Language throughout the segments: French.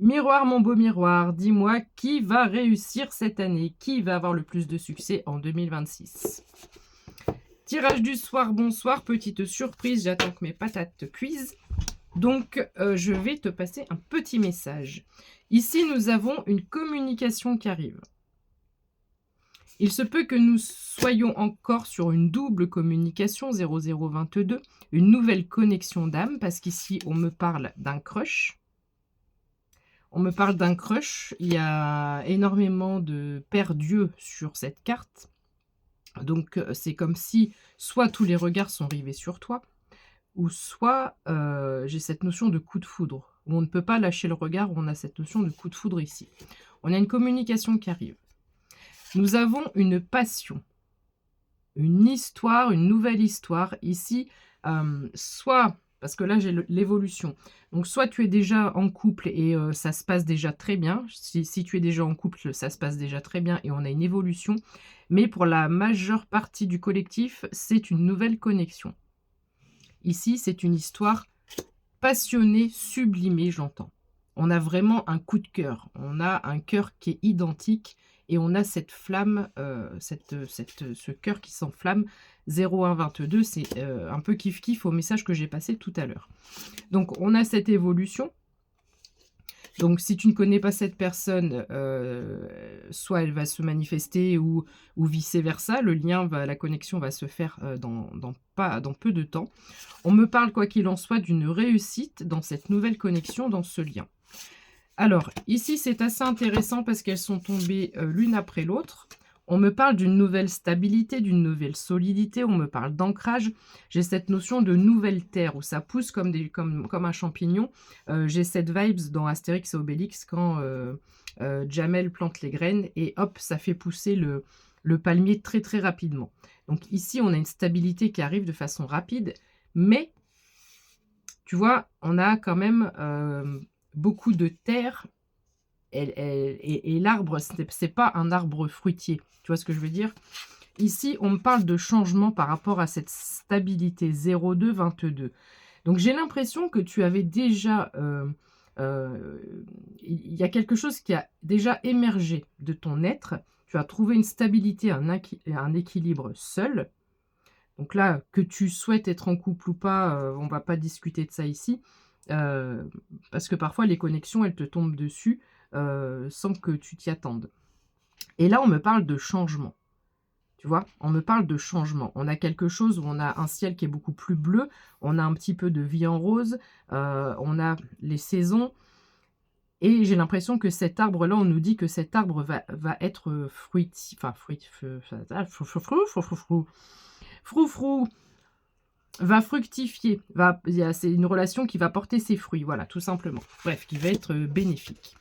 Miroir, mon beau miroir, dis-moi qui va réussir cette année? Qui va avoir le plus de succès en 2026? Tirage du soir, bonsoir, petite surprise, j'attends que mes patates cuisent. Donc, je vais te passer un petit message. Ici, nous avons une communication qui arrive. Il se peut que nous soyons encore sur une double communication 0022, une nouvelle connexion d'âme, parce qu'ici, on me parle d'un crush. On me parle d'un crush, il y a énormément de père Dieu sur cette carte. Donc, c'est comme si soit tous les regards sont rivés sur toi, ou soit j'ai cette notion de coup de foudre, où on ne peut pas lâcher le regard, où on a cette notion de coup de foudre ici. On a une communication qui arrive. Nous avons une passion, une histoire, une nouvelle histoire ici, soit, parce que là j'ai l'évolution, donc soit tu es déjà en couple et ça se passe déjà très bien, si tu es déjà en couple, ça se passe déjà très bien et on a une évolution, mais pour la majeure partie du collectif, c'est une nouvelle connexion. Ici, c'est une histoire passionnée, sublimée, j'entends. On a vraiment un coup de cœur, on a un cœur qui est identique et on a cette flamme, ce cœur qui s'enflamme. 0122, c'est un peu kiff-kiff au message que j'ai passé tout à l'heure. Donc, on a cette évolution. Donc, si tu ne connais pas cette personne, soit elle va se manifester ou vice-versa. Le lien, la connexion va se faire dans peu de temps. On me parle, quoi qu'il en soit, d'une réussite dans cette nouvelle connexion, dans ce lien. Alors, ici, c'est assez intéressant parce qu'elles sont tombées l'une après l'autre. On me parle d'une nouvelle stabilité, d'une nouvelle solidité, on me parle d'ancrage. J'ai cette notion de nouvelle terre où ça pousse comme un champignon. J'ai cette vibes dans Astérix et Obélix quand Jamel plante les graines et hop, ça fait pousser le palmier très très rapidement. Donc ici, on a une stabilité qui arrive de façon rapide, mais tu vois, on a quand même beaucoup de terre. Et l'arbre, c'est pas un arbre fruitier. Tu vois ce que je veux dire? Ici, on me parle de changement par rapport à cette stabilité 0222. Donc, j'ai l'impression que tu avais déjà... il y a quelque chose qui a déjà émergé de ton être. Tu as trouvé une stabilité, un équilibre seul. Donc là, que tu souhaites être en couple ou pas, on va pas discuter de ça ici. Parce que parfois, les connexions, elles te tombent dessus sans que tu t'y attendes. Et là, on me parle de changement. Tu vois, on me parle de changement. On a quelque chose où on a un ciel qui est beaucoup plus bleu, on a un petit peu de vie en rose, on a les saisons. Et j'ai l'impression que cet arbre-là, on nous dit que cet arbre va être fruitier. Enfin, frou, va fructifier. C'est une relation qui va porter ses fruits, voilà, tout simplement. Bref, qui va être bénéfique.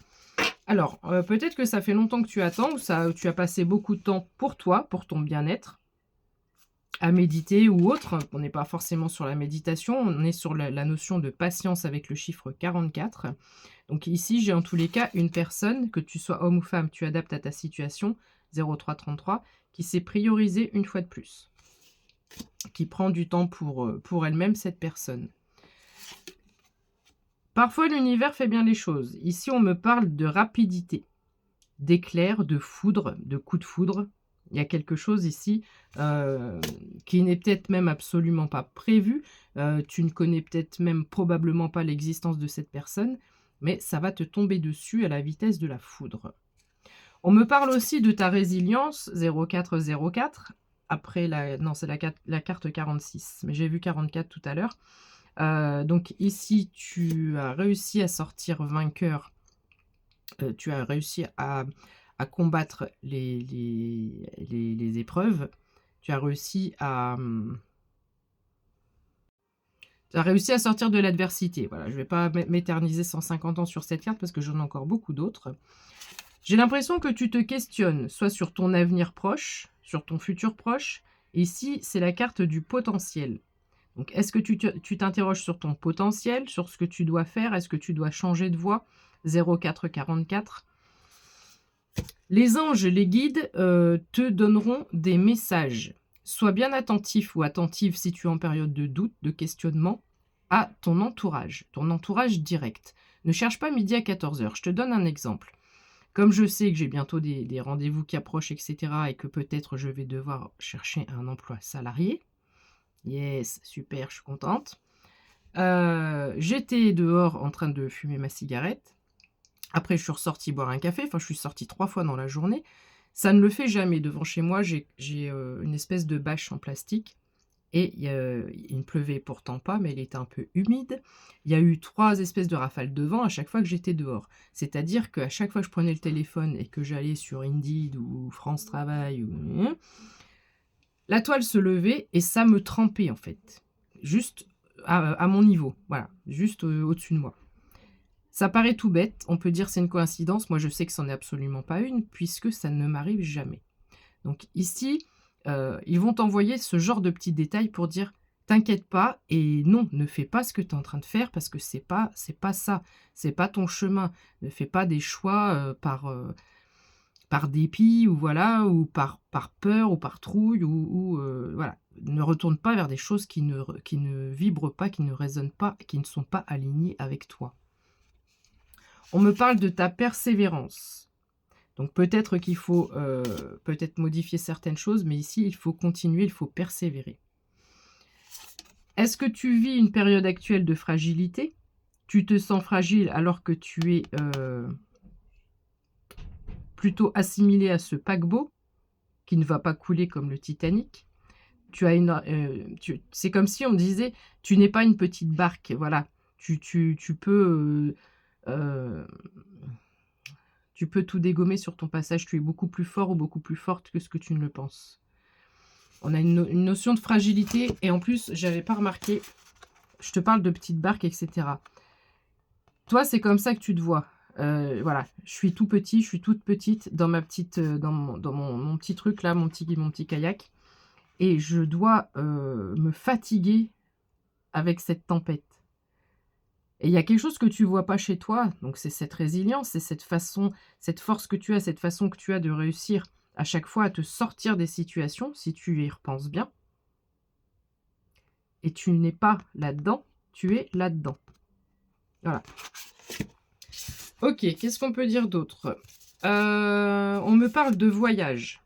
Alors, peut-être que ça fait longtemps que tu attends, ou tu as passé beaucoup de temps pour toi, pour ton bien-être, à méditer ou autre. On n'est pas forcément sur la méditation, on est sur la notion de patience avec le chiffre 44. Donc ici, j'ai en tous les cas une personne, que tu sois homme ou femme, tu adaptes à ta situation, 0333, qui s'est priorisée une fois de plus. Qui prend du temps pour elle-même, cette personne. Parfois, l'univers fait bien les choses. Ici, on me parle de rapidité, d'éclair, de foudre, de coup de foudre. Il y a quelque chose ici qui n'est peut-être même absolument pas prévu. Tu ne connais peut-être même probablement pas l'existence de cette personne, mais ça va te tomber dessus à la vitesse de la foudre. On me parle aussi de ta résilience, 0404. Après, non, c'est la carte 46, mais j'ai vu 44 tout à l'heure. Donc ici, tu as réussi à sortir vainqueur. Tu as réussi à combattre les épreuves. Tu as réussi à sortir de l'adversité. Voilà, je ne vais pas m'éterniser 150 ans sur cette carte parce que j'en ai encore beaucoup d'autres. J'ai l'impression que tu te questionnes, soit sur ton avenir proche, sur ton futur proche. Ici, c'est la carte du potentiel. Donc, est-ce que tu t'interroges sur ton potentiel, sur ce que tu dois faire? Est-ce que tu dois changer de voie? 0444. Les anges, les guides te donneront des messages. Sois bien attentif ou attentive si tu es en période de doute, de questionnement, à ton entourage direct. Ne cherche pas midi à 14 h. Je te donne un exemple. Comme je sais que j'ai bientôt des rendez-vous qui approchent, etc. et que peut-être je vais devoir chercher un emploi salarié. Yes, super, je suis contente. J'étais dehors en train de fumer ma cigarette. Après, je suis ressortie boire un café. Enfin, je suis sortie 3 fois dans la journée. Ça ne le fait jamais. Devant chez moi, j'ai une espèce de bâche en plastique. Et il ne pleuvait pourtant pas, mais il était un peu humide. Il y a eu 3 espèces de rafales de vent à chaque fois que j'étais dehors. C'est-à-dire qu'à chaque fois que je prenais le téléphone et que j'allais sur Indeed ou France Travail, la toile se levait et ça me trempait en fait. Juste à mon niveau, voilà, juste au-dessus de moi. Ça paraît tout bête, on peut dire c'est une coïncidence. Moi, je sais que c'en est absolument pas une, puisque ça ne m'arrive jamais. Donc ici, ils vont t'envoyer ce genre de petits détails pour dire t'inquiète pas et non, ne fais pas ce que tu es en train de faire parce que c'est pas ça, c'est pas ton chemin. Ne fais pas des choix par dépit ou voilà, ou par peur ou par trouille ou voilà. Ne retourne pas vers des choses qui ne vibrent pas, qui ne résonnent pas, qui ne sont pas alignées avec toi. On me parle de ta persévérance. Donc peut-être qu'il faut peut-être modifier certaines choses, mais ici, il faut continuer, il faut persévérer. Est-ce que tu vis une période actuelle de fragilité? Tu te sens fragile alors que tu es plutôt assimilé à ce paquebot qui ne va pas couler comme le Titanic. C'est comme si on me disait, tu n'es pas une petite barque, voilà. Tu peux... tu peux tout dégommer sur ton passage. Tu es beaucoup plus fort ou beaucoup plus forte que ce que tu ne le penses. On a une notion de fragilité. Et en plus, j'avais pas remarqué. Je te parle de petite barque, etc. Toi, c'est comme ça que tu te vois. Voilà. Je suis tout petit, je suis toute petite dans ma petite, dans mon petit truc là, mon petit kayak. Et je dois me fatiguer avec cette tempête. Et il y a quelque chose que tu vois pas chez toi, donc c'est cette résilience, c'est cette façon, cette force que tu as, cette façon que tu as de réussir à chaque fois à te sortir des situations, si tu y repenses bien. Et tu n'es pas là-dedans, tu es là-dedans. Voilà. Ok, qu'est-ce qu'on peut dire d'autre? On me parle de voyage.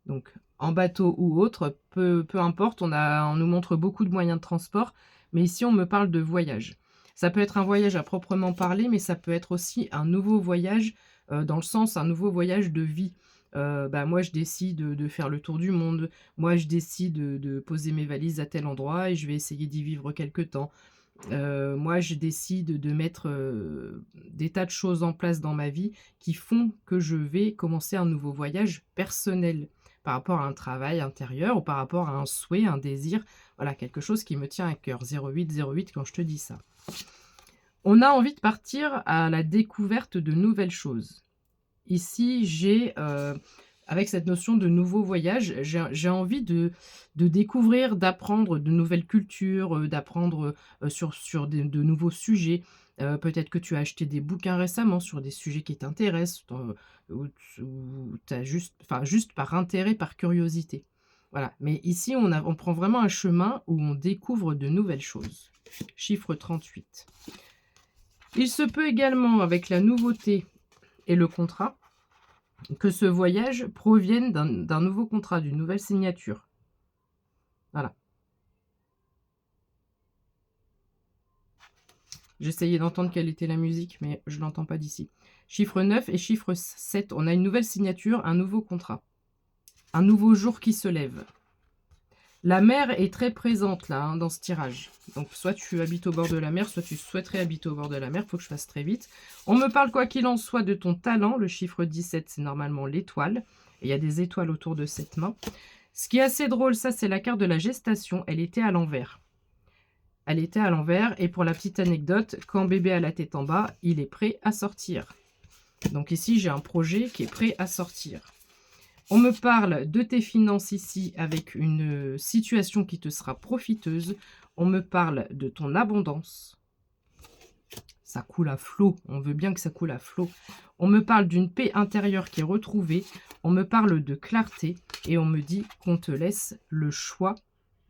Donc, en bateau ou autre, peu importe, on nous montre beaucoup de moyens de transport, mais ici, on me parle de voyage. Ça peut être un voyage à proprement parler, mais ça peut être aussi un nouveau voyage, dans le sens, un nouveau voyage de vie. Moi, je décide de faire le tour du monde. Moi, je décide de poser mes valises à tel endroit et je vais essayer d'y vivre quelque temps. Moi, je décide de mettre des tas de choses en place dans ma vie qui font que je vais commencer un nouveau voyage personnel par rapport à un travail intérieur ou par rapport à un souhait, un désir. Voilà, quelque chose qui me tient à cœur. 0808 quand je te dis ça. On a envie de partir à la découverte de nouvelles choses. Ici, j'ai, avec cette notion de nouveau voyage, j'ai envie de découvrir, d'apprendre de nouvelles cultures, d'apprendre sur de nouveaux sujets. Peut-être que tu as acheté des bouquins récemment sur des sujets qui t'intéressent, ou tu as juste par intérêt, par curiosité. Voilà. Mais ici, on prend vraiment un chemin où on découvre de nouvelles choses. Chiffre 38. Il se peut également, avec la nouveauté et le contrat, que ce voyage provienne d'un nouveau contrat, d'une nouvelle signature. Voilà. J'essayais d'entendre quelle était la musique, mais je ne l'entends pas d'ici. Chiffre 9 et chiffre 7, on a une nouvelle signature, un nouveau contrat. Un nouveau jour qui se lève. La mer est très présente là, dans ce tirage. Donc soit tu habites au bord de la mer, soit tu souhaiterais habiter au bord de la mer. Il faut que je fasse très vite. On me parle quoi qu'il en soit de ton talent. Le chiffre 17, c'est normalement l'étoile. Et il y a des étoiles autour de cette main. Ce qui est assez drôle, ça c'est la carte de la gestation. Elle était à l'envers. Elle était à l'envers. Et pour la petite anecdote, quand bébé a la tête en bas, il est prêt à sortir. Donc ici, j'ai un projet qui est prêt à sortir. On me parle de tes finances ici avec une situation qui te sera profiteuse. On me parle de ton abondance. Ça coule à flot. On veut bien que ça coule à flot. On me parle d'une paix intérieure qui est retrouvée. On me parle de clarté. Et on me dit qu'on te laisse le choix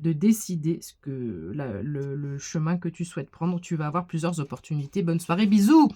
de décider ce que le chemin que tu souhaites prendre. Tu vas avoir plusieurs opportunités. Bonne soirée, bisous!